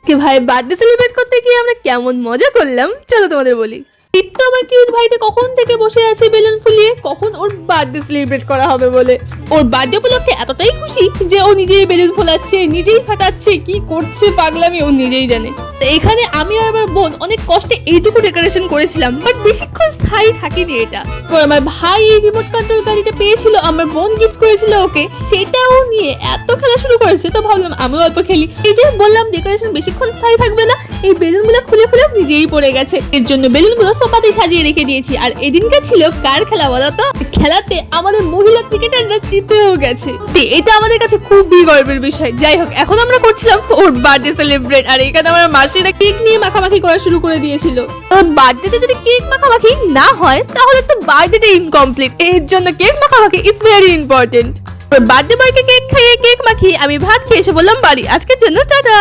আজকে ভাই birthday celebrate করতে গিয়ে আমরা কেমন মজা করলাম চলো তোমাদের বলি। তো আমার কিউট ভাইটা কখন থেকে বসে আছে বেলুন ফুলিয়ে, কখন ওর বার্থডে সেলিব্রেট করা হবে বলে। ওর বার্থডে উপলক্ষে এতটাই খুশি যে ও নিজেই বেলুন ফোলাচ্ছে, নিজেই ফাটাচ্ছে, কি করছে পাগলামি ও নিজেই জানে। এখানে আমি আর আমার বোন অনেক কষ্টে এইটুকু ডেকোরেশন করেছিলাম, বাট বেশিক্ষণ স্থায়ী থাকেনি এটা। আমার ভাই এই রিমোট কন্ট্রোল গাড়িটা পেয়েছিল, আমার বোন গিফট করেছিল ওকে, সেটাও নিয়ে এত খেলা শুরু করেছে, তো ভাবলাম আমিও অল্প খেলি। এই যে বললাম ডেকোরেশন বেশিক্ষণ স্থায়ী থাকবে না, এই বেলুনগুলো খুলে খুলে নিজেই পড়ে গেছে। এর জন্য বেলুনগুলো সোফাতে সাজিয়ে রেখে দিয়েছি। আর এদিনকে ছিল কার খেলা বলতো? খেলাতে আমাদের মহিলা ক্রিকেটাররা জিতেও গেছে। এটা আমাদের কাছে খুবই গর্বের বিষয়। যাই হোক, এখন আমরা করছিলাম ওর বার্থডে সেলিব্রেট, আর এখানে আমার মাসিরা কেক নিয়ে মাখামাখি করা শুরু করে দিয়েছিল। ওর বার্থডেতে যদি কেক মাখামাখি না হয় তাহলে তো বার্থডেটা ইনকমপ্লিট। এর জন্য কেক মাখামাখি is very important. Or birthday বয়কে কেক খাইয়ে কেক মাখিয়ে আমি ভাত খেয়ে এসে বললাম বাড়ি। আজকের জন্য টাটা।